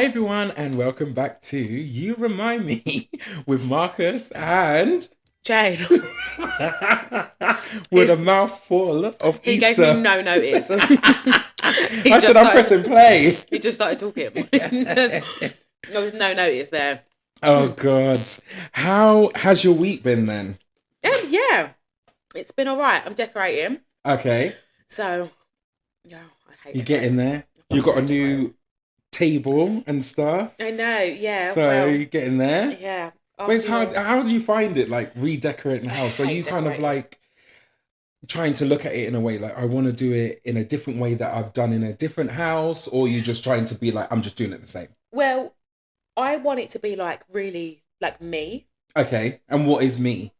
Hi everyone, and welcome back to You Remind Me with Marcus and Jade, with a mouthful of he gave me Easter. no notice. I said I'm pressing play. He just started talking. There was no notice there. Oh God, how has your week been then? Yeah, it's been all right. I'm decorating, Okay, so yeah, I hate you get decorating. in there. You got a new table and stuff. I know. Yeah. So Well. you get in there. Yeah. But it's how do you find it like redecorating the I house? Are you hate kind of decorating. like trying to look at it in a way like I want to do it in a different way that I've done in a different house, or you just trying to be like I'm just doing it the same? Well, I want it to be like really like me. Okay, and what is me?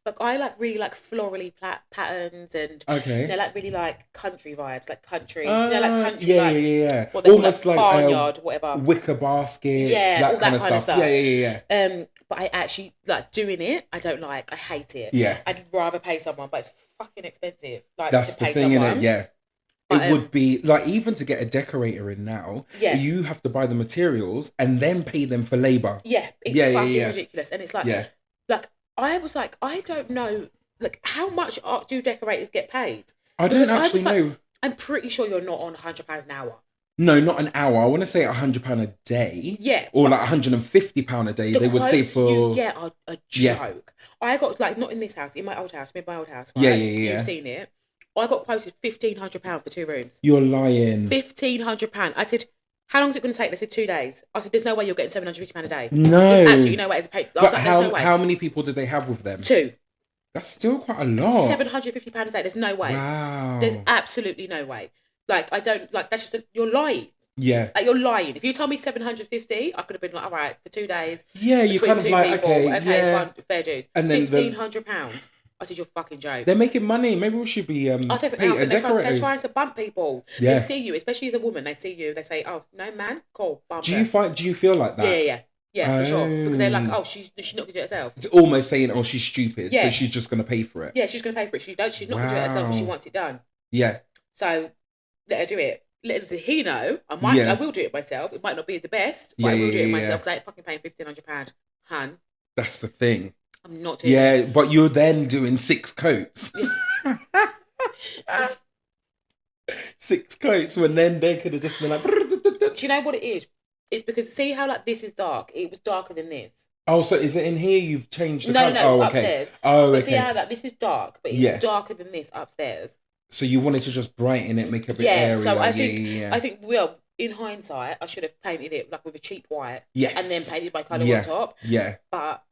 Like I like really like florally patterns and Okay. like really like country vibes, like country. Like country, Yeah, like yeah. what they call Almost like barnyard, whatever. wicker baskets, Yeah, that all kind that of kind of stuff. stuff. Yeah. But I actually like doing it. I don't like. I hate it. Yeah, I'd rather pay someone, but it's fucking expensive. Like that's to the pay thing in someone. it. Yeah. But It would be like even to get a decorator in now, yeah, you have to buy the materials and then pay them for labor. yeah, it's fucking ridiculous. And it's like I was like, I don't know, like how much do decorators get paid? I don't actually know. I'm pretty sure you're not on £100 an hour. No, not an hour. I want to say £100 a day. Yeah. Or like £150 a day. They would say for you get a joke. I got like not in this house, in my old house, right? Yeah. You've seen it. I got quoted £1,500 for 2 rooms. You're lying. £1,500. I said, how long is it going to take? They said 2 days. I said, there's no way you're getting £750 a day. No. There's absolutely no way. It's paid. But how many people did they have with them? 2. That's still quite a lot. £750 a day. There's no way. Wow. There's absolutely no way. Like I don't like. That's just you're lying. Yeah. Like you're lying. If you told me 750, I could have been like, all right, for 2 days. Yeah, you kind of like people, okay, yeah. fine, fair dues. And then £1,500. I said, you're fucking joke. They're making money. Maybe we should be I'll say they're trying to bump people. Yeah. They see you, especially as a woman. They see you. They say, "Oh no, man, cool." Bump Do you feel like that? Yeah, for sure. Because they're like, "Oh, she's not gonna do it herself." It's almost saying, "Oh, she's stupid, Yeah. so she's just gonna pay for it." Yeah, she's gonna pay for it. She's not gonna do it herself. But she wants it done. Yeah. So let her do it. Let he know. I will do it myself. It might not be the best, but I will do it myself because I ain't fucking paying £1,500, hun. That's the thing. I'm not doing it. But you're then doing 6 coats. 6 coats when then they could have just been like. Do you know what it is? It's because see how like this is dark. It was darker than this. Oh, so is it in here? You've changed the No, color? it's upstairs. Oh, but okay. See how like this is dark, but it's darker than this upstairs. So you wanted to just brighten it, make it a bit airy. So I think in hindsight, I should have painted it like with a cheap white. Yes. And then painted my colour on top. Yeah. But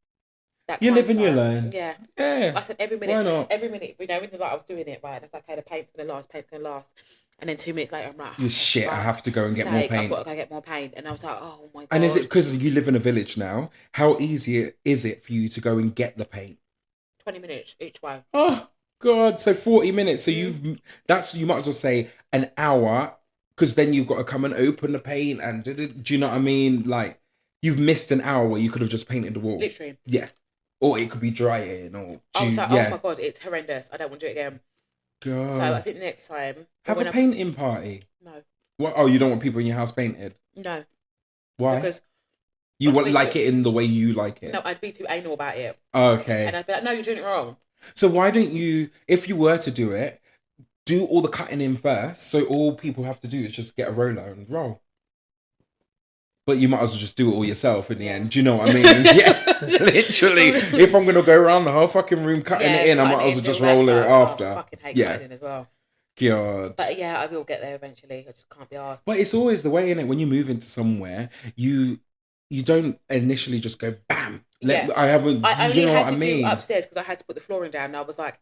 that's you live and you learn. Yeah. Yeah. I said every minute. Why not? Every minute, in the light, I was doing it right. It's like, okay, the paint's gonna last. And then 2 minutes later, I'm like, you shit, I have to go and get more paint. I've got to go get more paint. And I was like, oh my God. And is it because you live in a village now? How easy is it for you to go and get the paint? 20 minutes each way. Oh God, so 40 minutes. So you might as well say an hour, because then you've got to come and open the paint and do you know what I mean? Like you've missed an hour where you could have just painted the wall. Literally. Yeah. Or it could be drying or I was like, oh my God, it's horrendous. I don't want to do it again. God. So I think next time have a painting party. No. What? Oh, you don't want people in your house painted? No. Why? Because you wouldn't like it in the way you like it. No, I'd be too anal about it. Okay. And I'd be like, no, you're doing it wrong. So why don't you, if you were to do it, do all the cutting in first, so all people have to do is just get a roller and roll. But you might as well just do it all yourself in the end. Do you know what I mean? Yeah, literally. If I'm going to go around the whole fucking room cutting it in, I might as well just roll it after. I fucking hate cutting as well. God. But yeah, I will get there eventually. I just can't be asked. But it's always the way, innit? When you move into somewhere, you don't initially just go bam. I haven't. I only you know had what to I mean? do upstairs because I had to put the flooring down. And I was like,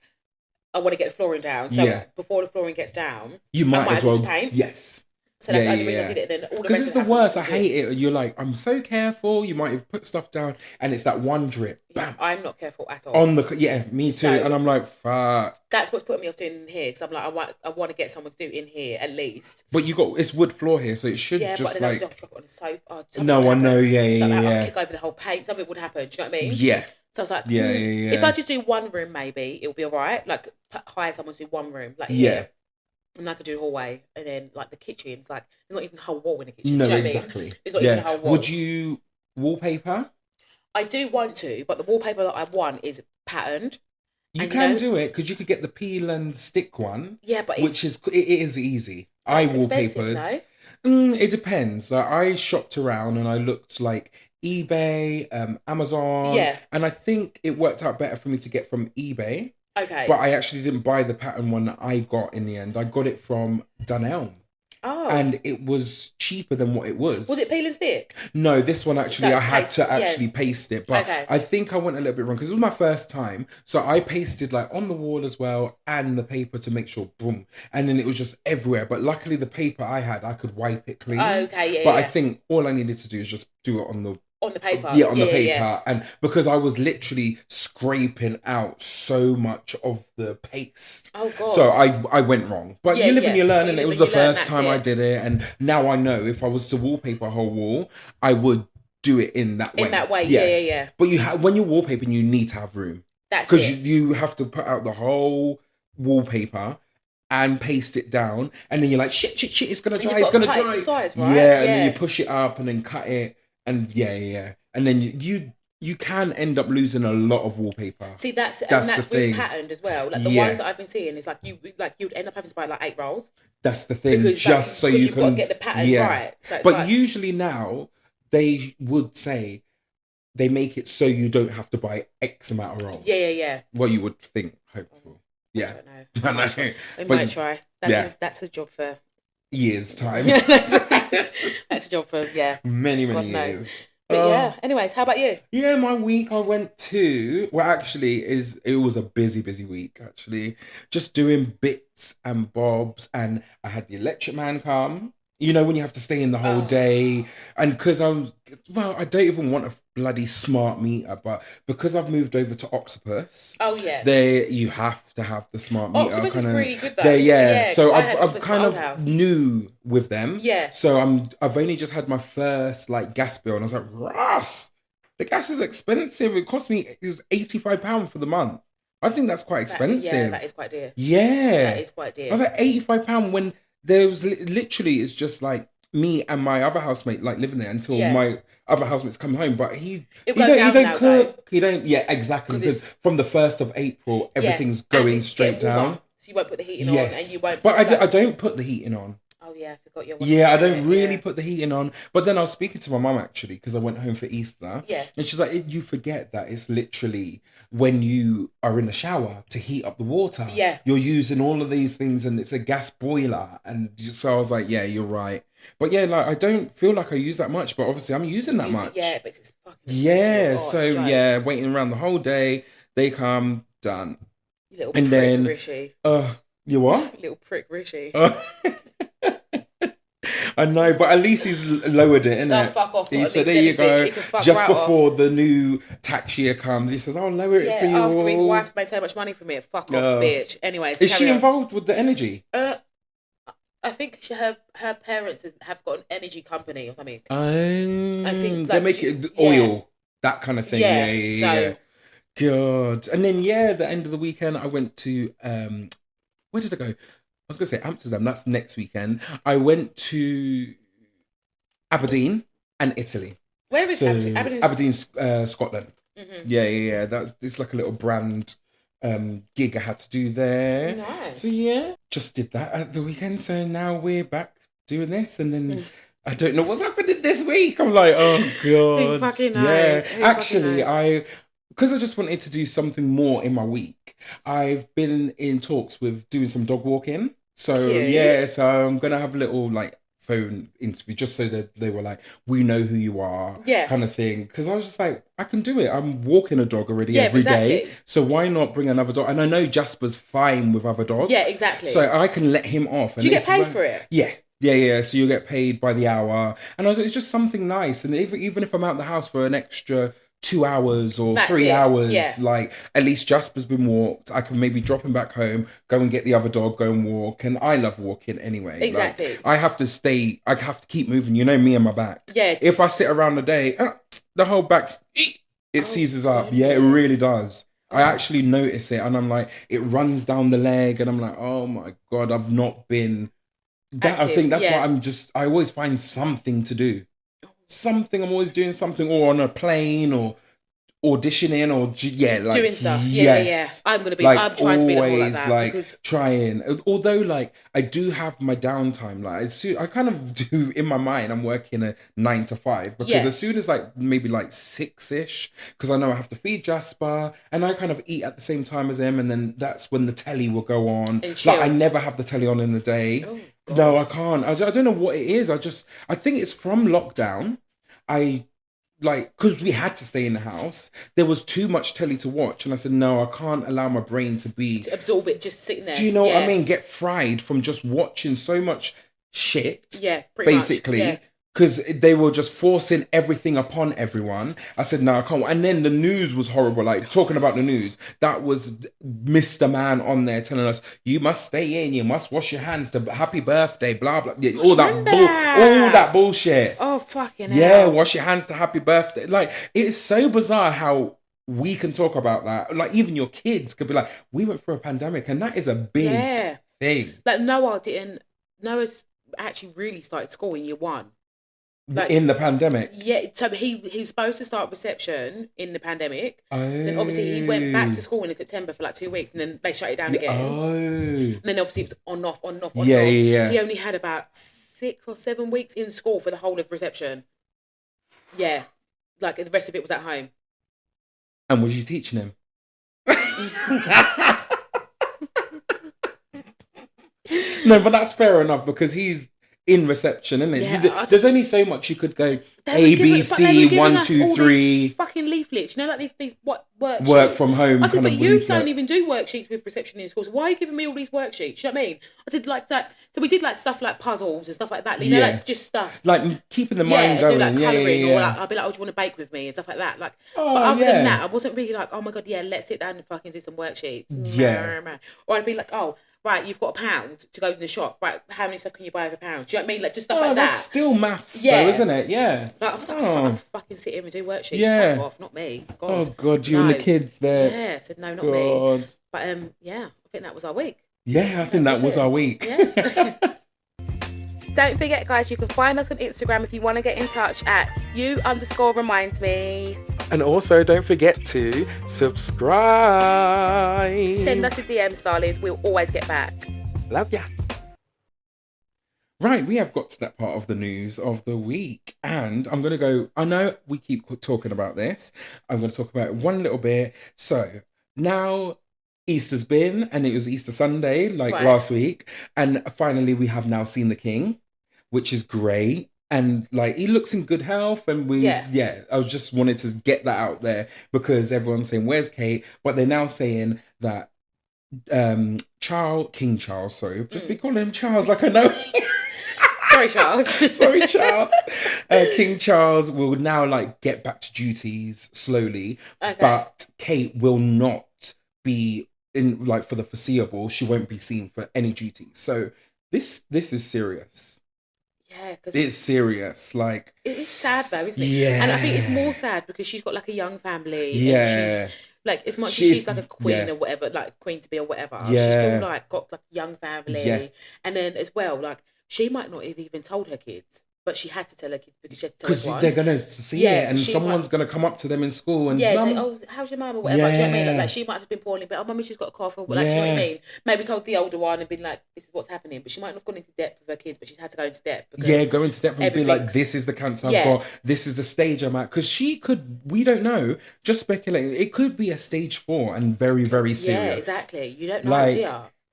I want to get the flooring down. So before the flooring gets down, you might as well paint. Yes. So that's the only reason I did it. And then all the because it's the worst. I hate it. You're like, I'm so careful. You might have put stuff down, and it's that one drip. Bam. I'm not careful at all. On the me too. So, and I'm like, fuck. That's what's putting me off doing in here because I'm like, I want to get someone to do in here at least. But it's wood floor here, so it should just but then like. I'll drop it on the sofa. No, I know. I'll kick over the whole paint. Something would happen. Do you know what I mean? Yeah. So I was like, yeah. If I just do one room, maybe it'll be all right. Like hire someone to do one room, like yeah. here. And I could do hallway, and then like the kitchen's like there's not even a whole wall in the kitchen. No, Do you know exactly. what I mean? There's not even a whole wall. Would you wallpaper? I do want to, but the wallpaper that I want is patterned. You can do it because you could get the peel and stick one. Yeah, but it is easy. I wallpapered. No? It depends. I shopped around and I looked like eBay, Amazon. Yeah. And I think it worked out better for me to get from eBay. Okay. But I actually didn't buy the pattern one that I got in the end. I got it from Dunelm. Oh. And it was cheaper than what it was. Was it peel and stick? No, this one actually, I had to actually paste it. But okay. I think I went a little bit wrong because it was my first time. So I pasted like on the wall as well and the paper to make sure, boom. And then it was just everywhere. But luckily the paper I had, I could wipe it clean. Oh, okay, yeah. But I think all I needed to do is just do it on the paper. Yeah, on the paper. Yeah. And because I was literally scraping out so much of the paste. Oh, God. So I went wrong. But you live and you learn, and it was the first time I did it. And now I know if I was to wallpaper a whole wall, I would do it in that way. In that way, yeah. But when you're wallpapering, you need to have room. That's because you have to put out the whole wallpaper and paste it down. And then you're like, shit, it's going to dry. It's going to dry. It size, right? Yeah, and then you push it up and then cut it. And and then you can end up losing a lot of wallpaper. See, that's with thing. Patterned as well. Like the ones that I've been seeing is you'd end up having to buy like 8 rolls. That's the thing, because, so you can got to get the pattern right. So but usually now they would say they make it so you don't have to buy X amount of rolls. Yeah. What you would think, hopefully. Yeah, I don't know. We might try. That's a job for years time. That's a job for many years. But anyways, how about you? Yeah, my week I went to it was a busy week actually. Just doing bits and bobs, and I had the electric man come. You know, when you have to stay in the whole day, and because I don't even want a bloody smart meter, but because I've moved over to Octopus, you have to have the smart meter. Octopus is really good though. So I've kind of new with them. Yeah. So I've only just had my first like gas bill, and I was like, Ross, the gas is expensive. It cost me £85 for the month. I think that's quite expensive. That is quite dear. Yeah, that is quite dear. I was like £85 when there was literally, it's just like me and my other housemate like living there until my other housemates come home. But he don't cook. He don't. Yeah, exactly. Because from the 1st of April, everything's going straight down. So you won't put the heating on, and you won't. But I don't put the heating on. Oh yeah, I forgot your. I don't really put the heating on. But then I was speaking to my mum actually because I went home for Easter. Yeah. And she's like, you forget that it's literally when you are in the shower to heat up the water. Yeah. You're using all of these things, and it's a gas boiler. And so I was like, yeah, you're right. But yeah, like I don't feel like I use that much, but obviously I'm using that much. Yeah, but it's fucking expensive. Waiting around the whole day. They come, done. Little prick Rishi. You what? Little prick Rishi. I know, but at least he's lowered it, innit? Fuck off. He said, there you go. Just before the new tax year comes, he says, I'll lower it for you after all. His wife's made so much money from it. Fuck off, bitch. Anyways. Is she involved with the energy? I think her parents have got an energy company or something. I think they make it oil, that kind of thing. Yeah. God. And then the end of the weekend I went to where did I go? I was gonna say Amsterdam. That's next weekend. I went to Aberdeen and Italy. Where is Aberdeen? Aberdeen, Scotland. Mm-hmm. Yeah. It's like a little brand gig I had to do there. Nice. So just did that at the weekend. So now we're back doing this, and then I don't know what's happening this week. I'm like, oh god. Who fucking knows? Actually, because I just wanted to do something more in my week. I've been in talks with doing some dog walking. So so I'm gonna have a little like phone interview just so that they were like, we know who you are, kind of thing. Because I was just like, I can do it. I'm walking a dog already every day, so why not bring another dog? And I know Jasper's fine with other dogs. Yeah, exactly. So I can let him off. Do you get paid for it? Yeah. So you get paid by the hour, and I was like, it's just something nice. And even if I'm out the house for an extra 2 hours or 3 hours, like at least Jasper's been walked. I can maybe drop him back home, go and get the other dog, go and walk. And I love walking anyway. Exactly. Like, I have to keep moving. You know me and my back. Yeah. If I sit around the day, the whole back, it seizes up. Yeah, it really does. I actually notice it, and I'm like, it runs down the leg, and I'm like, oh my God, I've not been that. Active, I think that's why I always find something to do. I'm always doing something, or on a plane, or auditioning, or like doing stuff. yes. I'm trying to be like more like that. Like because... trying. Although like I do have my downtime. Like I kind of do in my mind. I'm working a 9 to 5 because as soon as like maybe like 6ish, because I know I have to feed Jasper, and I kind of eat at the same time as him, and then that's when the telly will go on. Like I never have the telly on in the day. No, I can't. I don't know what it is. I think it's from lockdown. Like, because we had to stay in the house, there was too much telly to watch, and I said, no, I can't allow my brain to absorb it, just sitting there. Do you know what I mean? Get fried from just watching so much shit. Yeah, pretty basically. Much. Because they were just forcing everything upon everyone. I said, no, I can't. And then the news was horrible. Like, talking about the news, that was Mr. Man on there telling us, you must stay in, you must wash your hands to happy birthday, blah, blah. Yeah, all that bullshit. Oh, fucking hell. Yeah, wash your hands to happy birthday. Like, it's so bizarre how we can talk about that. Like, even your kids could be like, we went through a pandemic, and that is a big thing. Like, Noah's actually really started school in year 1. Like, in the pandemic? Yeah, so he's supposed to start reception in the pandemic. Then obviously he went back to school in September for like 2 weeks, and then they shut it down again. And then obviously it was on off. Yeah. He only had about 6 or 7 weeks in school for the whole of reception. Yeah, like the rest of it was at home. And was you teaching him? No, but that's fair enough because he's in reception, isn't it? Yeah, there's only so much you could go. A, B, C, 1, 2, 3. Fucking leaflets, you know, like these worksheets. Work from home. I said, but you don't even do worksheets with reception in schools. Why are you giving me all these worksheets? You know what I mean? I did like that. So we did like stuff like puzzles and stuff like that. You know, like just stuff like keeping the mind going. Do like colouring, or like I'll be like, oh, do you want to bake with me and stuff like that. Like, but other than that, I wasn't really like, oh my God, let's sit down and fucking do some worksheets. Yeah. Or I'd be like, oh, right, you've got £1 to go in the shop. Right, how many stuff can you buy with £1? Do you know what I mean? Like, just stuff like that. That's still maths, though, isn't it? Yeah. Like, I was like, I fucking sit here and do worksheets. Yeah. Fuck off, not me. God. Oh, God, you and the kids there. Yeah, I said, no, not me. But, I think that was our week. Yeah, I think that was our week. Yeah. Don't forget, guys, you can find us on Instagram if you want to get in touch at you_reminds_me. And also, don't forget to subscribe. Send us a DM, darlings. We'll always get back. Love ya. Right, we have got to that part of the news of the week. And I'm going to go, I know we keep talking about this. I'm going to talk about it one little bit. So, now Easter's been, and it was Easter Sunday, last week. And finally, we have now seen the King, which is great. And like, he looks in good health, and I just wanted to get that out there because everyone's saying, where's Kate? But they're now saying that King Charles, sorry, just be calling him Charles like I know. Sorry, Charles. Sorry, Charles. King Charles will now like get back to duties slowly, but Kate will not be in, like, for the foreseeable. She won't be seen for any duties. So this is serious. Yeah, because it's serious. Like, it is sad though, isn't it? Yeah. And I think it's more sad because she's got like a young family. Yeah. And she's like, as much as she's like a queen or whatever, like queen to be or whatever, she's still like got like a young family. Yeah. And then as well, like, she might not have even told her kids, but she had to tell her kids because she had to tell everyone. They're going to see it, and someone's going to come up to them in school and say, oh, how's your mum or whatever. Do you know what I mean? Like, she might have been poorly, but mummy, she's got a cough or like, do you know what I mean? Maybe told the older one and been like, this is what's happening, but she might not have gone into depth with her kids, but she's had to go into depth. Go into depth and be like, this is the cancer I've got, this is the stage I'm at. Because she could, we don't know, just speculating, it could be a stage 4 and very, very serious. Yeah, exactly. You don't know, like,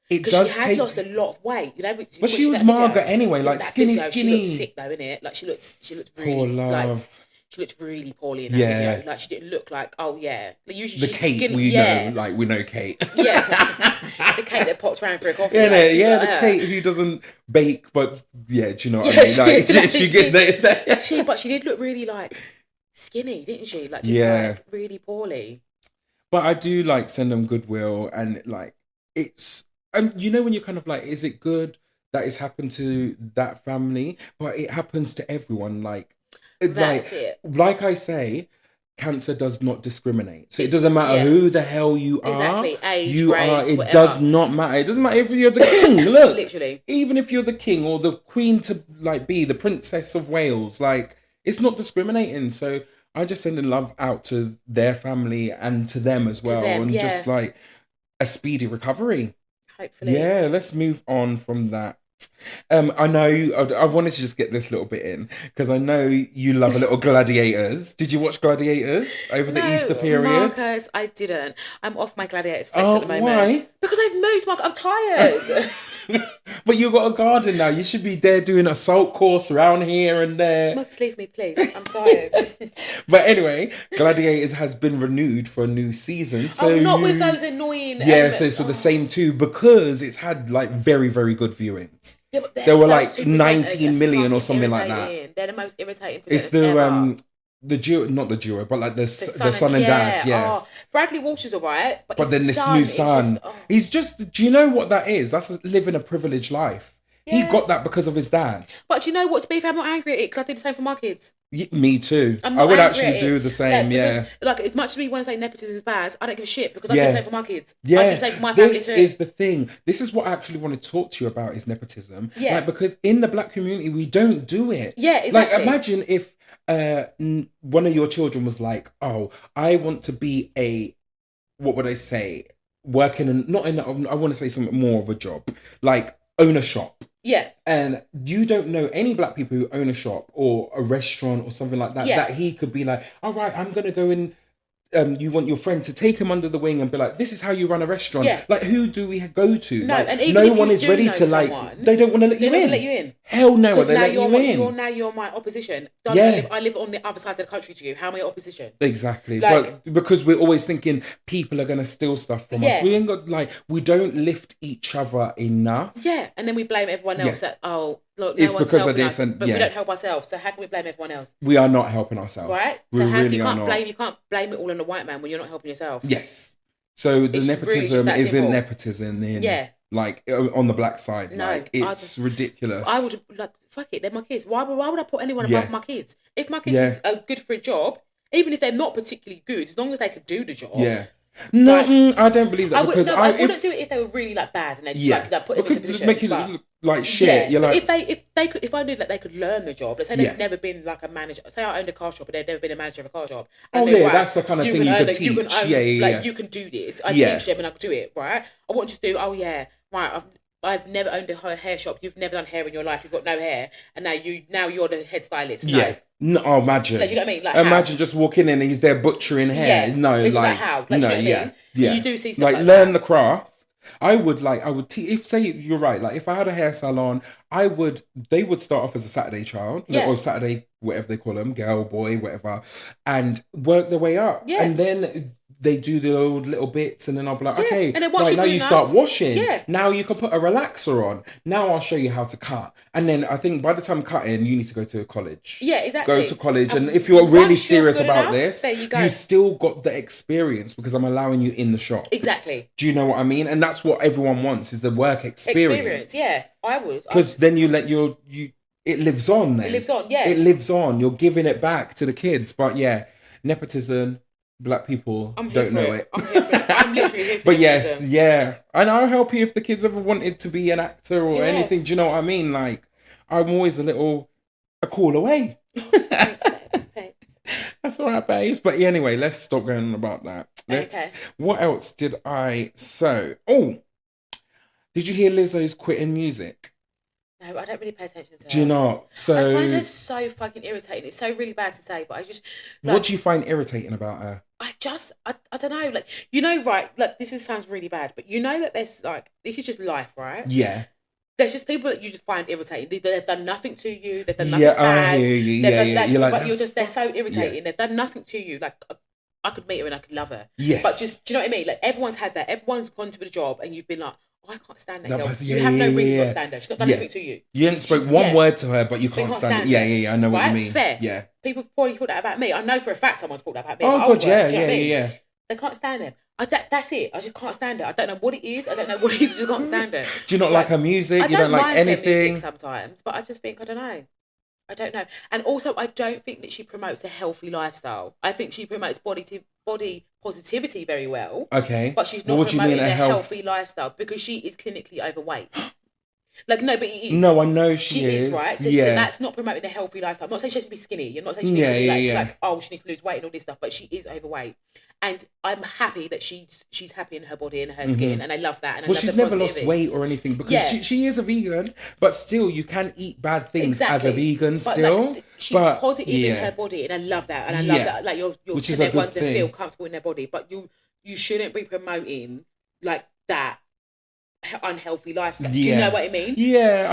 it does she has lost a lot of weight, you know. But she was Margaret anyway, like skinny. She looked sick though, innit? Like she looked really, poor love. Like, she looked really poorly in that video. Like, she didn't look like, like, usually the Kate skinny, we know, like we know Kate. Yeah, the Kate that pops around for a coffee. The Kate who doesn't bake, but do you know what I mean? Like, but she did look really like skinny, didn't she? Like, just like really poorly. But I do like send them goodwill, and like it's. You know, when you're kind of like, is it good that it's happened to that family? But it happens to everyone. Like, That's it. Like I say, cancer does not discriminate. So it doesn't matter who the hell you are. Exactly. Age, you race, are. It whatever. does not matter. It doesn't matter if you're the king. Look, literally. Even if you're the king or the queen to like be the princess of Wales, like it's not discriminating. So I just send love out to their family and to them as well, and just like a speedy recovery. Hopefully. Yeah. Let's move on from that. I know I wanted to just get this little bit in because I know you love a little Gladiators. Did you watch Gladiators over the Easter period? Marcus, I didn't. I'm off my Gladiators flex at the moment. Why? Because I've moved, Mark. I'm tired. But you've got a garden now. You should be there doing a salt course around here and there. Marcus, leave me, please. I'm tired. But anyway, Gladiators has been renewed for a new season. So not with those annoying... Yeah, so it's with the same two because it's had like very, very good viewings. Yeah, but there were like 19 million or something like that. They're the most irritating. It's the duo, not the duo, but like the son and dad. Yeah. Oh, Bradley Walsh alright, but then this new son, he's just. Do you know what that is? That's living a privileged life. Yeah. He got that because of his dad. But you know what? To be fair, I'm not angry at it because I did the same for my kids. Me too. I would actually do the same. Because, like, as much as we want to say nepotism is bad, I don't give a shit because I do the same for my kids. Yeah. I do the same for my family too. This is the thing. This is what I actually want to talk to you about is nepotism. Yeah. Like, because in the black community, we don't do it. Yeah, exactly. Like, imagine if one of your children was like, oh, I want to be what would I say? Working I want to say something more of a job. Like, own a shop. Yeah. And you don't know any black people who own a shop or a restaurant or something like that, that he could be like, all right, I'm going to go in. You want your friend to take him under the wing and be like, this is how you run a restaurant. Yeah. Like, who do we go to? No, like, and even no one is ready to someone, they don't want to let you in. Hell no, they let you in. You're my opposition. I live on the other side of the country to you. How am I opposition? Exactly. Like, but because we're always thinking people are going to steal stuff from us. We ain't got we don't lift each other enough. Yeah. And then we blame everyone else that, look, it's because of this, but we don't help ourselves. So how can we blame everyone else? We are not helping ourselves, right? So you can't blame it all on the white man when you're not helping yourself. Yes. So the nepotism isn't nepotism like on the black side. No, like it's ridiculous. I would fuck it. They're my kids. Why would I put anyone above my kids? If my kids are good for a job, even if they're not particularly good, as long as they could do the job. Yeah. No, I don't believe that I wouldn't do it if they were really bad and they just put them into a position. Make it look like shit. Yeah, you're like, if I knew that they could learn the job, let's say they've never been like a manager. Say I owned a car shop, but they've never been a manager of a car shop. And that's the kind of thing you could teach. You can do this. I teach them and I can do it. Right? I want you to do. Right. I've never owned a hair shop. You've never done hair in your life. You've got no hair, and now you're the head stylist. No. Yeah. No, imagine. Like, you know what I mean? Like, imagine just walking in and he's there butchering hair. Yeah. No, like how? Like, no, yeah. You do see stuff like learn the craft. I would teach. If say you're right, like if I had a hair salon, they would start off as a Saturday child, or Saturday whatever they call them, girl, boy, whatever, and work their way up. Yeah. And then they do the old little bits, and then I'll be like, okay, and then right now you start washing. Yeah. Now you can put a relaxer on. Now I'll show you how to cut. And then I think by the time cutting, you need to go to college. Yeah, exactly. Go to college, and if you're really serious about this, you still got the experience because I'm allowing you in the shop. Exactly. Do you know what I mean? And that's what everyone wants is the work experience. Yeah, I would. Because then you let it lives on. Then it lives on. Yeah, it lives on. You're giving it back to the kids. But yeah, nepotism. Black people don't know it. I'm here for it. I'm literally here for it. But yes, yeah. And I'll help you if the kids ever wanted to be an actor or anything. Do you know what I mean? Like, I'm always a call away. Thanks, babe. Thanks. That's all right, babes. But anyway, let's stop going on about that. What else did I... did you hear Lizzo's quitting music? No, I don't really pay attention to her. Do you not? So I find her so fucking irritating. It's so really bad to say, but I just... what do you find irritating about her? I don't know, like, you know, right, like, sounds really bad, but you know that there's, like, this is just life, right? Yeah. There's just people that you just find irritating. They've done nothing to you. They've done nothing bad. I hear you. But they're so irritating. Yeah. They've done nothing to you. Like, I could meet her and I could love her. Yes. But just, do you know what I mean? Like, everyone's had that. Everyone's gone to a job and you've been like, I can't stand that girl. You have no reason to stand her. She's not done anything to you. You didn't spoke one word to her, but you can't stand it. Yeah. I know what you mean. Fair. Yeah. People probably thought that about me. I know for a fact someone's thought that about me. Oh, God, yeah. They can't stand him. That's it. I just can't stand her. I don't know what it is. I just can't stand her. Do you not like her music? You don't like anything? Her music sometimes, but I just think, I don't know. I don't know. And also, I don't think that she promotes a healthy lifestyle. I think she promotes body positivity very well. Okay. But she's not promoting a healthy lifestyle because she is clinically overweight. Like, no, but it is. No, I know she is. Right? So that's not promoting a healthy lifestyle. I'm not saying she has to be skinny. You're not saying she needs to be like, oh, she needs to lose weight and all this stuff, but she is overweight. And I'm happy that she's happy in her body and her skin, and I love that. And she's never lost weight or anything because she is a vegan, but still, you can eat bad things as a vegan still. Like, she's positive in her body, and I love that. And I love that. Like, you're telling everyone to feel comfortable in their body, but you shouldn't be promoting like that unhealthy lifestyle. Do you know what I mean? Yeah,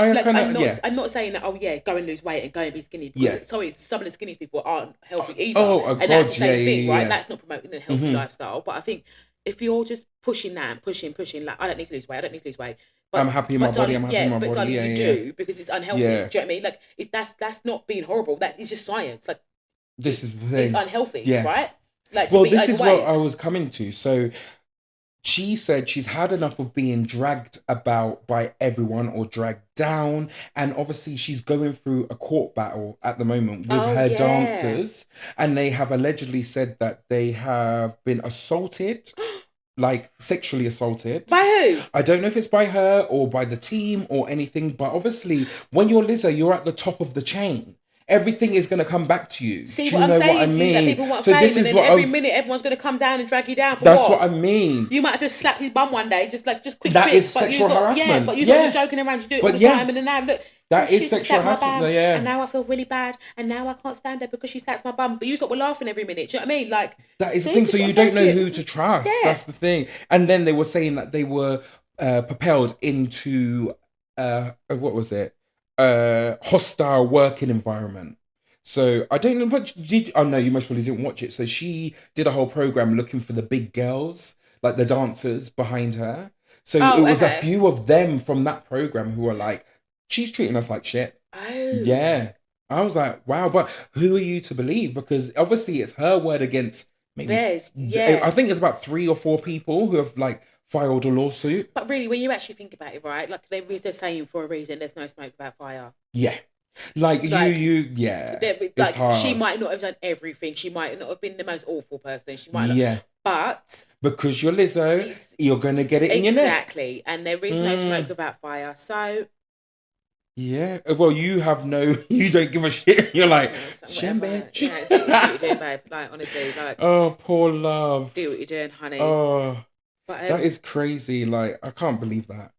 I'm not saying that. Oh yeah, go and lose weight and go and be skinny. Because some of the skinniest people aren't healthy either. And that's the same thing, right? That's not promoting a healthy lifestyle. But I think if you're just pushing that and pushing, like I don't need to lose weight. But, I'm happy in my body. I'm happy in my body. Darling, you do because it's unhealthy. Do you know what I mean? Like that's not being horrible. That is just science. Like this is the thing. It's unhealthy, right? Like this is what I was coming to. So. She said she's had enough of being dragged about by everyone or dragged down. And obviously she's going through a court battle at the moment with her dancers. And they have allegedly said that they have been assaulted, like sexually assaulted. By who? I don't know if it's by her or by the team or anything. But obviously when you're Lizzo, you're at the top of the chain. Everything is going to come back to you. See what I'm saying to you? That people want fame, and then every minute everyone's going to come down and drag you down for That's what I mean. You might have to slap his bum one day, just quick. That is sexual harassment. But you're not just joking around. You do it all the time, and then now look. That is sexual harassment. And now I feel really bad, and now I can't stand her because she slaps my bum. But you were laughing every minute. Do you know what I mean? Like that is the thing. So you don't know who to trust. Yeah. That's the thing. And then they were saying that they were propelled into what was it? Hostile working environment. So I don't know, but you most probably didn't watch it. So she did a whole program looking for the big girls, like the dancers behind her. So it was a few of them from that program who were like, she's treating us like shit. Oh. Yeah. I was like, wow, but who are you to believe? Because obviously it's her word against maybe. I think it's about 3 or 4 people who have like filed a lawsuit. But really, when you actually think about it, right? Like they're saying for a reason, there's no smoke without fire. Yeah. Like it's hard. She might not have done everything. She might not have been the most awful person. She might not. But because you're Lizzo, you're gonna get it in your neck. Exactly. And there is no smoke without fire. So yeah. Well, you don't give a shit. You're like, shit, bitch. Yeah, do what you're doing, babe. Like honestly, like oh, poor love. Do what you're doing, honey. Oh, but, that is crazy. Like I can't believe that.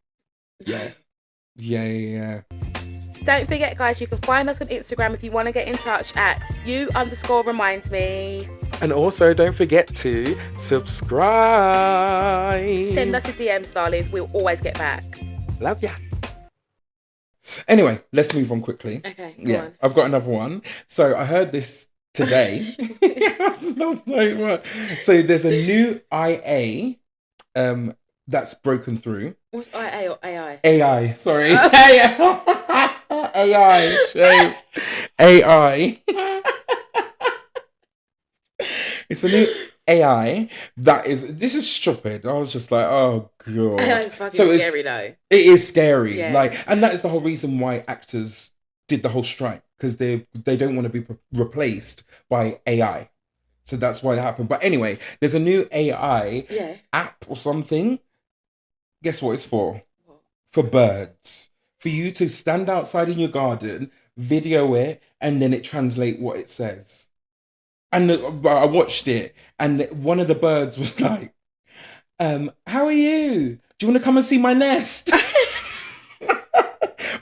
Yeah. Don't forget, guys, you can find us on Instagram if you want to get in touch at @you_reminds_me. And also, don't forget to subscribe. Send us a DM, darlings. We'll always get back. Love ya. Anyway, let's move on quickly. Okay, go on. I've got another one. So I heard this today. So there's a new IA that's broken through. What's IA or AI? AI, sorry. AI. Shame. AI. It's a new AI this is stupid. I was just like, oh god. It's fucking scary though. It is scary. Yeah. Like, and that is the whole reason why actors did the whole strike, because they don't want to be replaced by AI. So that's why that happened. But anyway, there's a new AI app or something. Guess what it's for? What? For birds. For you to stand outside in your garden, video it, and then it translate what it says. And I watched it, and one of the birds was like, how are you? Do you want to come and see my nest?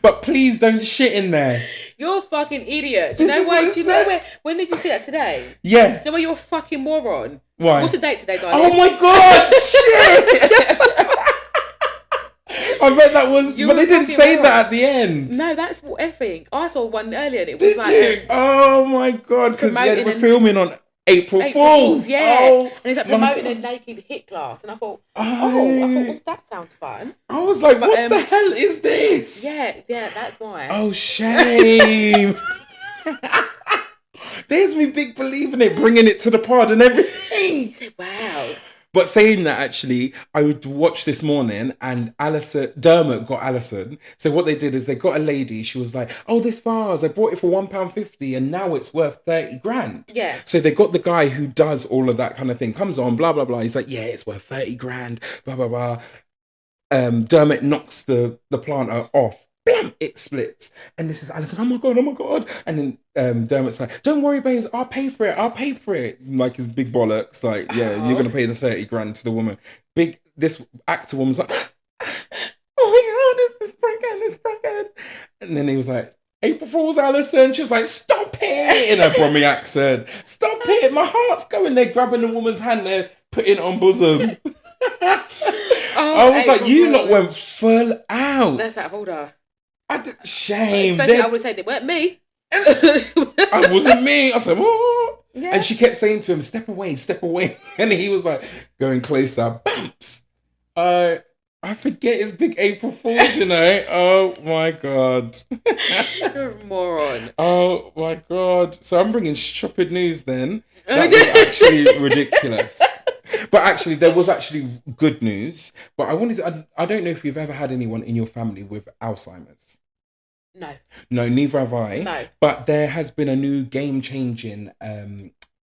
But please don't shit in there. You're a fucking idiot. Do you know why? Do you know where? When did you see that today? Yeah. Do you know why you're a fucking moron? Why? What's the date today, darling? Oh my god! Shit! I bet that was, but they didn't say that at the end. No, that's everything. I saw one earlier, and it was Did you? Oh my god! Because we're filming on April Fools. Yeah, and it's like promoting a naked hit class, and I thought, well, that sounds fun. I was like, what the hell is this? Yeah, that's why. Oh, shame. There's me big believing it, bringing it to the pod and everything. Wow. But saying that, actually, I would watch this morning, and Dermot got Alison. So what they did is they got a lady. She was like, "Oh, this vase, I bought it for £1.50, and now it's worth 30 grand." Yeah. So they got the guy who does all of that kind of thing. Comes on, blah blah blah. He's like, "Yeah, it's worth 30 grand." Blah blah blah. Dermot knocks the planter off. Blam! It splits. And this is Alison, oh my God, oh my God. And then Dermot's like, don't worry, babes, I'll pay for it. Like his big bollocks, like, yeah, you're going to pay the 30 grand to the woman. This actor woman's like, oh my God, it's pregnant. And then he was like, April Fool's, Alison. She was like, stop it, in a Brummy accent. Stop it, my heart's going. They're grabbing the woman's hand, they're putting it on bosom. I was like, you lot went full out. That's out of order. Shame. Especially, I would say they weren't me. It wasn't me. I said, what? Yeah. And she kept saying to him, step away. And he was like, going closer. Bamps. I forget it's big April Fool's, you know. Oh my God. You're a moron. Oh my God. So I'm bringing stupid news then. That was actually ridiculous. But actually, there was actually good news. But I don't know if you've ever had anyone in your family with Alzheimer's. No, neither have I. No. But there has been a new game-changing,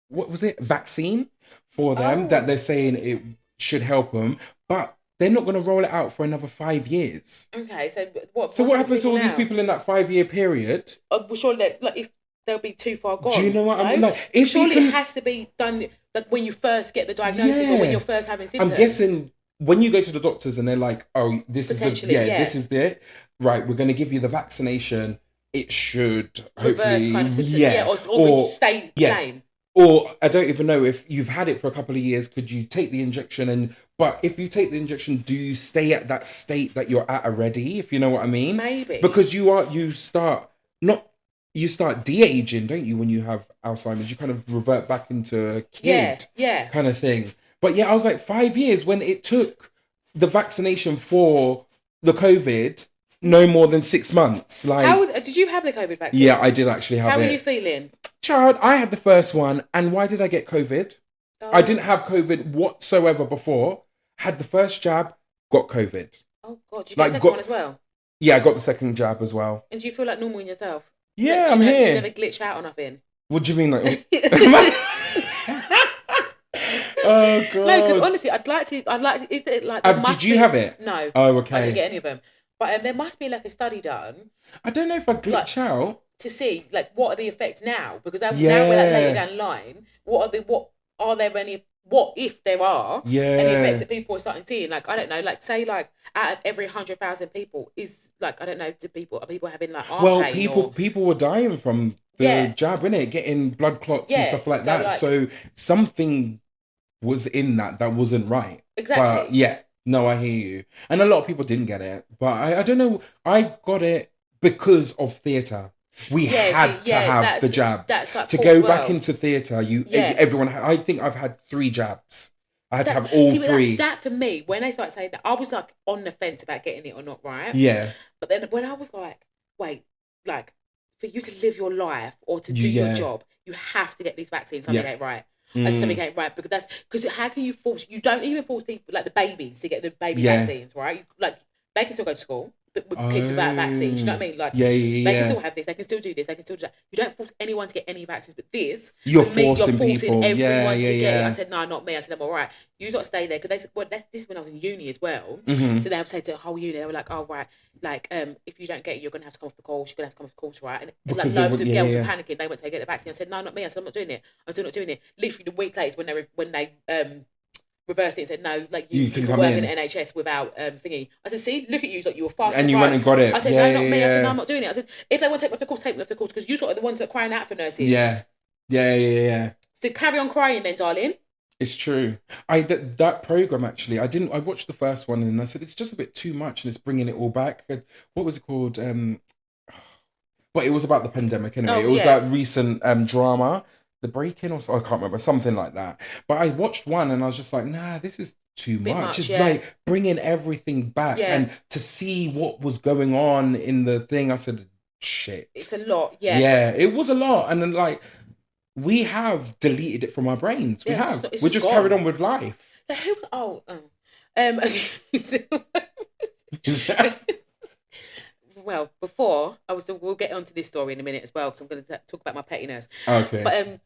what was it? Vaccine for them that they're saying it should help them. But they're not going to roll it out for another 5 years. Okay, so what? So what happens to all these people in that 5-year period? Well, surely, like, if they'll be too far gone. Do you know what I mean? Like, if surely it has to be done like when you first get the diagnosis or when you're first having symptoms. I'm guessing when you go to the doctors and they're like, "Oh, this is this is it. Right, we're going to give you the vaccination. It should hopefully kind of symptoms. Or stay the same." Or I don't even know if you've had it for a couple of years. Could you take the injection but if you take the injection, do you stay at that state that you're at already? If you know what I mean? Maybe because you start de-aging, don't you? When you have Alzheimer's, you kind of revert back into a kid, kind of thing. But yeah, I was like 5 years when it took the vaccination for the COVID. No more than 6 months. Like, did you have the COVID vaccine? Yeah, I did actually have it. How were you feeling? Child, I had the first one, and why did I get COVID? I didn't have COVID whatsoever before. Had the first jab, got COVID. Oh God, did you get the second one as well? Yeah, I got the second jab as well. And do you feel like normal in yourself? Yeah, I'm here. You never glitch out or nothing? What do you mean, like? Oh God! No, because honestly, I'd like to. Is it like? Did you have it? No. Oh, okay. I didn't get any of them. But there must be like a study done. I don't know if I glitch out to see like what are the effects now, because now we're like later down the line. What if there are any effects that people are starting seeing? Like, I don't know, like say like out of every 100,000 people is like, I don't know, are people having like arm pain people were dying from the jab, innit? Getting blood clots and stuff like that. So something was in that wasn't right. Exactly. But no, I hear you. And a lot of people didn't get it. But I don't know. I got it because of theatre. We had to have the jabs. That's like to go back into theatre, everyone I think I've had 3 jabs. I had to have all 3. That for me, when they started saying that, I was like on the fence about getting it or not, right? Yeah. But then when I was like, wait, like for you to live your life or to do your job, you have to get these vaccines. Something ain't right. Something ain't right, because how can you you don't even force people like the babies to get the baby vaccines, right? Like they can still go to school, but with kids without vaccines, you know what I mean? Like they can still have this, they can still do this, they can still do that. You don't force anyone to get any vaccines, but this you're forcing people, everyone to get it. I said no, not me. I said I'm all right. You got to stay there, because they said, well, this is when I was in uni as well. So they would say to the whole uni, they were like, oh right, like if you don't get it, you're gonna have to come off the course. You're gonna have to come off the course, right? And like loads of girls were panicking. They went to get the vaccine. I said no, not me. I said I'm not doing it. I'm still not doing it. Literally the week later, when they reversed it and said no, like you can work in the NHS without thingy. I said, see, look at you, like you were fast and you went and got it. I said no, not me. I said no, I'm not doing it. I said if they want to take me off the course, take me off the course, because you sort of the ones that are crying out for nurses. Yeah. So carry on crying then, darling. It's true. That program actually, I watched the first one and I said it's just a bit too much and it's bringing it all back. What was it called? But it was about the pandemic anyway. It was that recent drama, The Break-In, or so, I can't remember, something like that. But I watched one and I was just like, nah, this is too much. It's like bringing everything back and to see what was going on in the thing. I said, shit, it's a lot. Yeah, it was a lot, and then like. We have deleted it from our brains. We have. We're just carried on with life. So who? Um. Well, before we'll get onto this story in a minute as well, because I'm going to talk about my pettiness. Okay. But I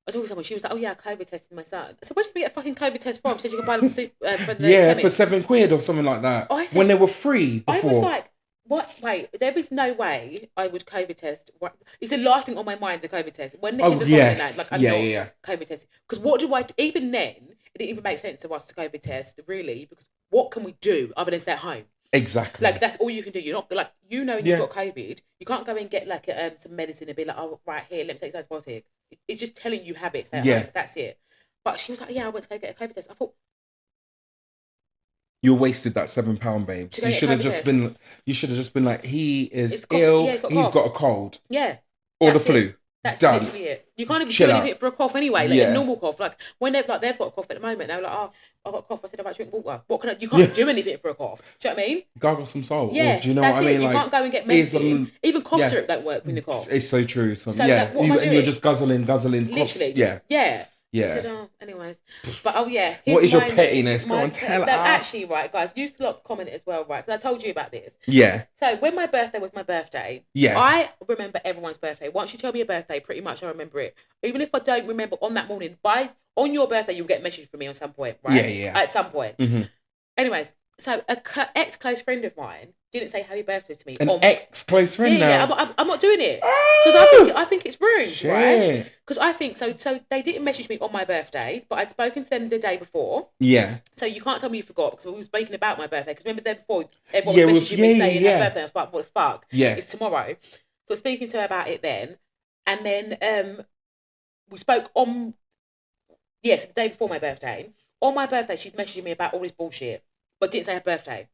was talking to someone. She was like, "Oh yeah, I COVID tested my son." So where did you get a fucking COVID test from? She said you can buy them from the chemist. For £7 or something like that. When they were free before. I was like, what? Wait, there is no way I would COVID test. It's the last thing on my mind, the COVID test. When the kids are yes. like, I'm not COVID testing. Because what do I do? Even then, it didn't even make sense to us to COVID test, really, because what can we do other than stay at home? Exactly. Like, that's all you can do. You're not, like, you've got COVID. You can't go and get, like, some medicine and be like, oh, right, here, let me take some antibiotic. It's just telling you habits. Stay at home. That's it. But she was like, yeah, I went to go get a COVID test. I thought, you wasted that £7, babe. So you should have just been like, he is ill. He's got a cold. Yeah. Or the flu. That's done. Literally it. You can't even do anything for a cough anyway. Like a normal cough. Like when they've got a cough at the moment, they're like, oh, I've got a cough. I said, I'm about to drink water. What can I? You can't do anything for a cough. Do you know what I mean? Gargle some salt. Yeah. Or, do you know what I mean? You can't go and get medicine. Even cough syrup don't work when you cough. It's so true. So like, what am I doing? You're just guzzling. Literally. Yeah. I said, anyways. But, what is your pettiness? Go on, tell us. Actually, right, guys, you lot comment as well, right? Because I told you about this. Yeah. So, when my birthday was my birthday, I remember everyone's birthday. Once you tell me a birthday, pretty much I remember it. Even if I don't remember on that morning, on your birthday, you'll get a message from me on some point, right? Yeah. At some point. Mm-hmm. Anyways, so an ex-close friend of mine didn't say happy birthday to me. An ex-close friend now? Yeah, I'm not doing it. Because I think it's rude, right? Because I think, so they didn't message me on my birthday, but I'd spoken to them the day before. Yeah. So you can't tell me you forgot, because we were speaking about my birthday. Because remember the day before, everyone was messaging me saying happy birthday. I was like, what the fuck? Yeah. It's tomorrow. So I was speaking to her about it then. And then we spoke on, the day before my birthday. On my birthday, she's messaging me about all this bullshit, but didn't say her birthday.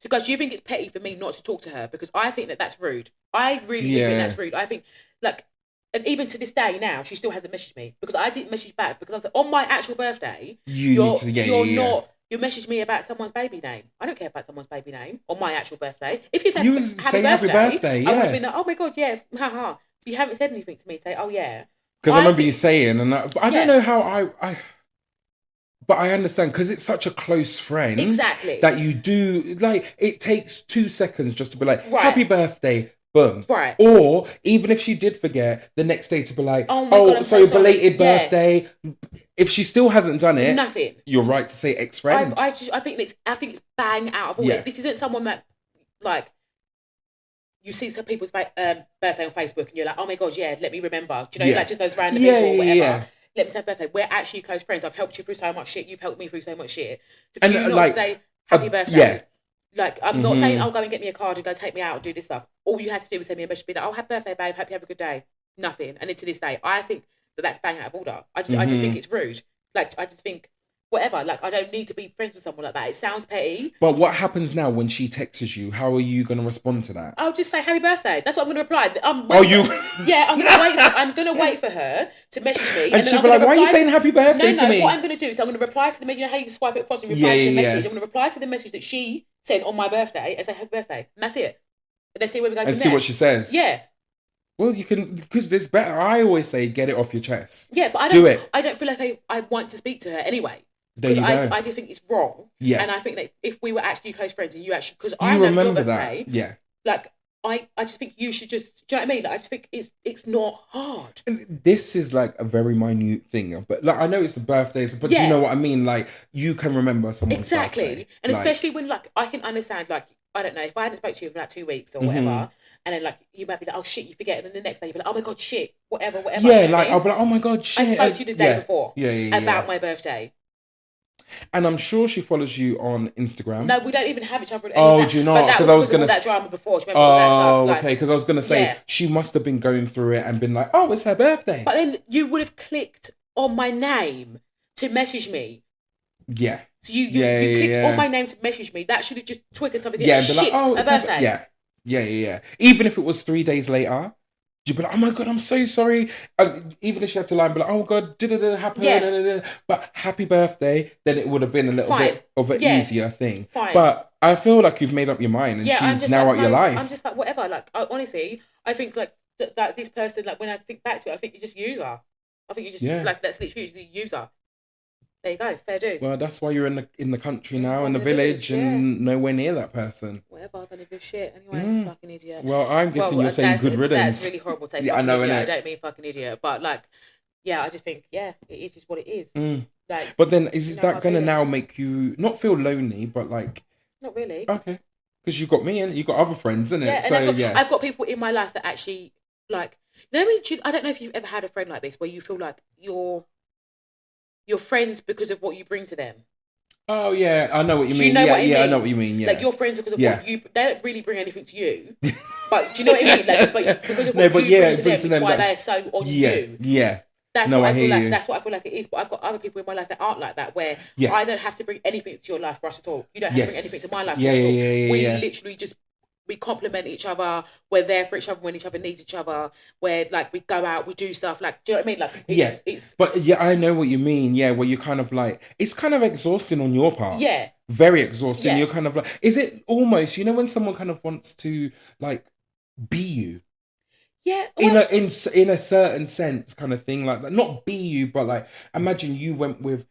So, guys, do you think it's petty for me not to talk to her? Because I think that's rude. I really do think that's rude. I think, like, and even to this day now, she still hasn't messaged me because I didn't message back because I was like, on my actual birthday, you messaged me about someone's baby name. I don't care about someone's baby name on my actual birthday. If you said happy birthday, I would have been like, oh my God, yeah, haha. You haven't said anything to me. Say, oh yeah. Because I remember you saying, and I don't know how but I understand because it's such a close friend. Exactly. That you do, like, it takes 2 seconds just to be like, happy birthday, boom. Right. Or even if she did forget, the next day to be like, oh my God, I'm so belated birthday. If she still hasn't done it, nothing. You're right to say ex-friend. I think it's bang out of all. This isn't someone that, like, you see some people's birthday on Facebook and you're like, oh my God, yeah, let me remember. Do you know, like just those random people or whatever. Yeah. Let me say birthday. We're actually close friends. I've helped you through so much shit. You've helped me through so much shit. So you not say happy birthday. Yeah. Like, I'm not saying, oh, go and get me a card and go take me out and do this stuff. All you had to do was send me a message, be like, oh, happy birthday, babe. Hope you have a good day. Nothing. And then to this day, I think that's bang out of order. I just think it's rude. Like, I just think, whatever. Like, I don't need to be friends with someone like that. It sounds petty. But what happens now when she texts you? How are you going to respond to that? I'll just say happy birthday. That's what I'm going to reply. Yeah, I'm going to wait for her to message me. And she'll be like, why are you saying happy birthday to me? What I'm going to do is I'm going to reply to the message. You know how you swipe it across and reply to the message? I'm going to reply to the message that she sent on my birthday and say happy birthday. And that's it. And then see where we go from there. And see what she says. Yeah. Well, you can, because there's better. I always say get it off your chest. Yeah, but I don't feel like I want to speak to her anyway. Because I do think it's wrong. Yeah. And I think that if we were actually close friends and you actually, because I remember that. Yeah. Like, I just think you should just, do you know what I mean? Like, I just think it's not hard. And this is like a very minute thing, but like I know it's the birthdays, but you know what I mean? Like, you can remember someone's birthday. And especially when, like, I can understand, like, I don't know, if I hadn't spoke to you for like 2 weeks or whatever, and then, like, you might be like, oh shit, you forget, and then the next day you'll be like, oh my God, shit, whatever. Yeah, like, I'll be like, oh my God, shit. I spoke to you the day before about my birthday. And I'm sure she follows you on Instagram. No, we don't even have each other. Do you not? Because I was going to that drama before. Do you remember all that stuff? Like, okay. Because I was going to say she must have been going through it and been like, "Oh, it's her birthday." But then you would have clicked on my name to message me. Yeah. So you clicked on my name to message me. That should have just triggered something. Yeah, and be like, "Oh, it's her birthday." Yeah. Even if it was 3 days later. You'd be like, oh my God, I'm so sorry. Even if she had to lie and be like, oh God, did it happen? But happy birthday, then it would have been a little bit of an easier thing. Fine. But I feel like you've made up your mind and she's now out your life. I'm just like, whatever. Like, honestly, I think like that this person, like when I think back to it, I think you just use her. I think you just, like, that's literally use her. There you go, fair dues. Well, that's why you're in the country now, in the village, and nowhere near that person. Whatever, I don't give a shit. Anyway, fucking idiot. Well, I'm guessing you're saying good riddance. That's really horrible to say. Yeah, I know, idiot. I don't mean fucking idiot, but like, yeah, I just think, it is just what it is. Like, but then, is that gonna now make you not feel lonely, but like, not really? Okay, because you got me and you got other friends, innit? Yeah, and I've got people in my life that actually like. You know, I don't know if you've ever had a friend like this where you feel like you're friends because of what you bring to them. Oh yeah, I know what you mean. I know what you mean. Yeah, like you're friends because of what you. They don't really bring anything to you, but do you know what I mean? Like, but because of what you bring to them, is why they're so on you. Yeah. That's what I feel like. That's what I feel like it is. But I've got other people in my life that aren't like that, where I don't have to bring anything to your life for us at all. You don't have to bring anything to my life. We literally just. We complement each other. We're there for each other when each other needs each other. Where like we go out, we do stuff. Like, do you know what I mean? Like, it's. But I know what you mean. Yeah, where you're kind of like, it's kind of exhausting on your part. Yeah. Very exhausting. You're kind of like, is it almost? You know, when someone kind of wants to like be you. Yeah. Well, in a certain sense, kind of thing like that. Not be you, but like imagine you went with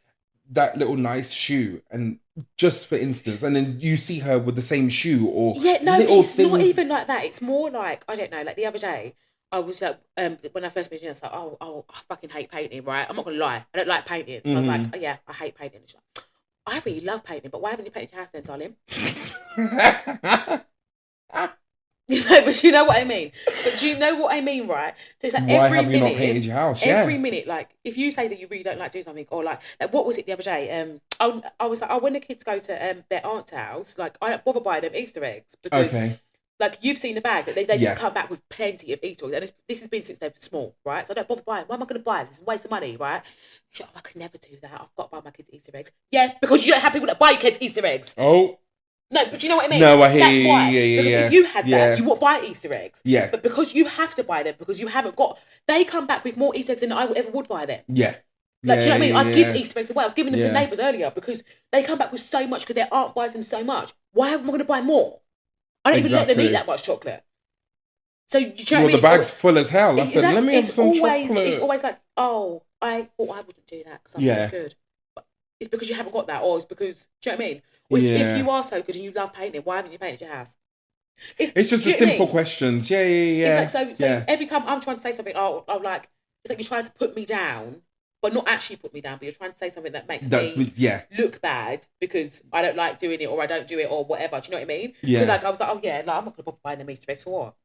that little nice shoe and just for instance, and then you see her with the same shoe or it's not even like that. It's more like, I don't know, like the other day I was like when I first moved in, I was like, oh I fucking hate painting, right? I'm not gonna lie, I don't like painting. So I was like, oh yeah, I hate painting. She's like, I really love painting, but why haven't you painted your house then, darling? But you know what I mean. But do you know what I mean, right? So it's like why every have minute, you not painted your house? Every minute, like if you say that you really don't like doing something, or like what was it the other day? I was like, when the kids go to their aunt's house, like I don't bother buying them Easter eggs because like you've seen the bag that they just come back with plenty of Easter eggs, and this has been since they're small, right? So I don't bother buying. Why am I going to buy this? It's a waste of money, right? She's like, I could never do that. I've got to buy my kids Easter eggs. Yeah, because you don't have people that buy your kids Easter eggs. Oh. No, but you know what I mean? No, I hear you. That's why. Because if you had that, you won't buy Easter eggs. Yeah. But because you have to buy them, because you haven't got, they come back with more Easter eggs than I ever would buy them. Yeah. Like, do you know what I mean? I'd give Easter eggs away. I was giving them to neighbours earlier because they come back with so much because their aunt buys them so much. Why am I going to buy more? I don't even let them eat that much chocolate. So, do you know what I mean? The bag's full as hell. I said, let me have some chocolate. It's always like, oh, I thought I wouldn't do that because I'm so good. But it's because you haven't got that, or it's because, do you know what I mean? Or if you are so good and you love painting, why haven't you painted your house? It's just the simple questions. Yeah. It's like, so every time I'm trying to say something, I'm like, it's like you're trying to put me down, but not actually put me down, but you're trying to say something that makes me look bad because I don't like doing it or I don't do it or whatever. Do you know what I mean? Yeah. Because like, I was like, oh yeah, like, I'm not going to bother buying them Easter eggs for what?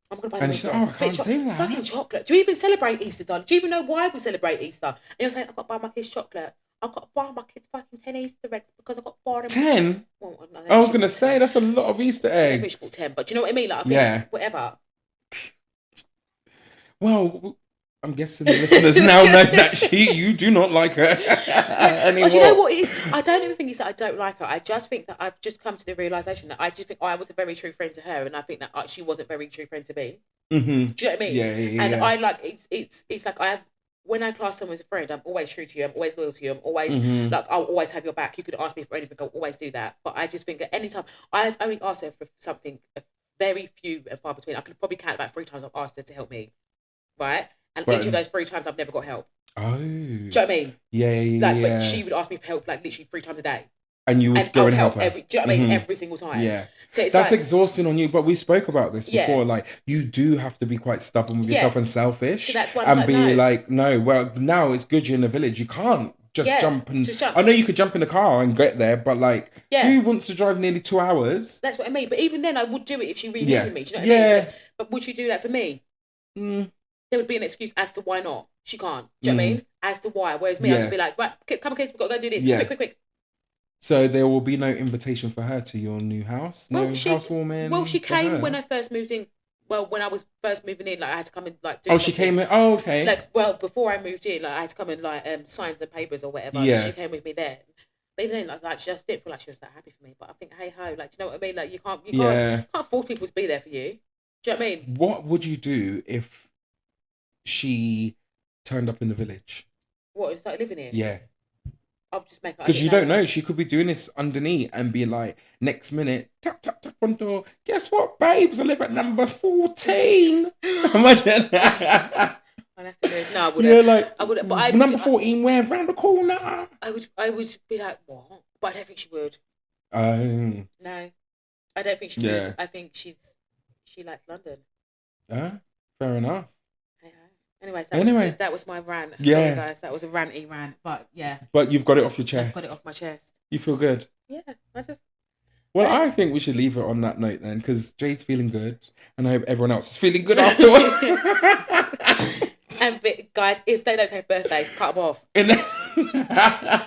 I'm going to buy them Easter eggs. I can't do that. Fucking chocolate. Do you even celebrate Easter, darling? Do you even know why we celebrate Easter? And you're saying, I've got to buy my kids chocolate. I've got to buy my kids fucking 10 Easter eggs because I've got 4 of them. 10? Well, no, I was going to say, that's a lot of Easter eggs. Fish bought 10, but do you know what I mean? Like, I think, whatever. Well, I'm guessing the listeners now know that you do not like her anymore. But you know what it is? I don't even think it's that I don't like her. I just think that I've just come to the realisation that I just think I was a very true friend to her, and I think that she was a very true friend to me. Mm-hmm. Do you know what I mean? Yeah. And I like, it's like when I class someone as a friend, I'm always true to you. I'm always loyal to you. I'm always like, I'll always have your back. You could ask me for anything. I'll always do that. But I just think at any time, I've only asked her for something very few and far between. I could probably count about 3 times I've asked her to help me, right? And each of those 3 times I've never got help. Oh. Do you know what I mean? Yeah. But she would ask me for help like literally 3 times a day. And you would go and help her. Do you know what I mean? Every single time. Yeah. So that's like, exhausting on you. But we spoke about this before. Like, you do have to be quite stubborn with yourself and selfish. So that's why and be like, no, well, now it's good you're in the village. You can't just jump. I know you could jump in the car and get there, but like, who wants to drive nearly 2 hours? That's what I mean. But even then, I would do it if she really needed me. Do you know what I mean? But would you do that for me? There would be an excuse as to why not. She can't. Do you know what I mean? As to why. Whereas me, I would be like, right, come on, kids, we've got to go do this. Quick. So there will be no invitation for her to your new house? No housewarming? Well, she came when I first moved in. Well, when I was first moving in, like I had to come and like do something. She came in? Oh, okay. Like, well, before I moved in, like I had to come and like sign some papers or whatever. Yeah. So she came with me then. But even then, like she just didn't feel like she was that happy for me. But I think, hey ho, like, do you know what I mean? Like you can't force people to be there for you. Do you know what I mean? What would you do if she turned up in the village? What, and started living here? Yeah. I'll just make her. Because you don't know, she could be doing this underneath and be like, next minute, tap on door. Guess what, babes? I live at number 14. Imagine. I'd have to move. No, I wouldn't. Yeah, like I wouldn't. But I would, number 14, we're round the corner. I would be like, what? But I don't think she would. No, I don't think she would. I think she likes London. Fair enough. Anyways, that was my rant. Yeah. Sorry, guys, that was a ranty rant. But yeah. But you've got it off your chest. I've got it off my chest. You feel good? Yeah, I just. Well, I think we should leave it on that note then, because Jade's feeling good, and I hope everyone else is feeling good afterwards. And guys, if they don't have birthdays, cut them off.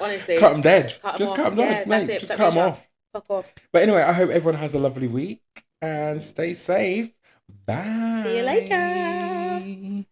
Honestly, cut them dead. Cut them dead, mate. That's it. Just cut them off. Fuck off. But anyway, I hope everyone has a lovely week and stay safe. Bye. See you later.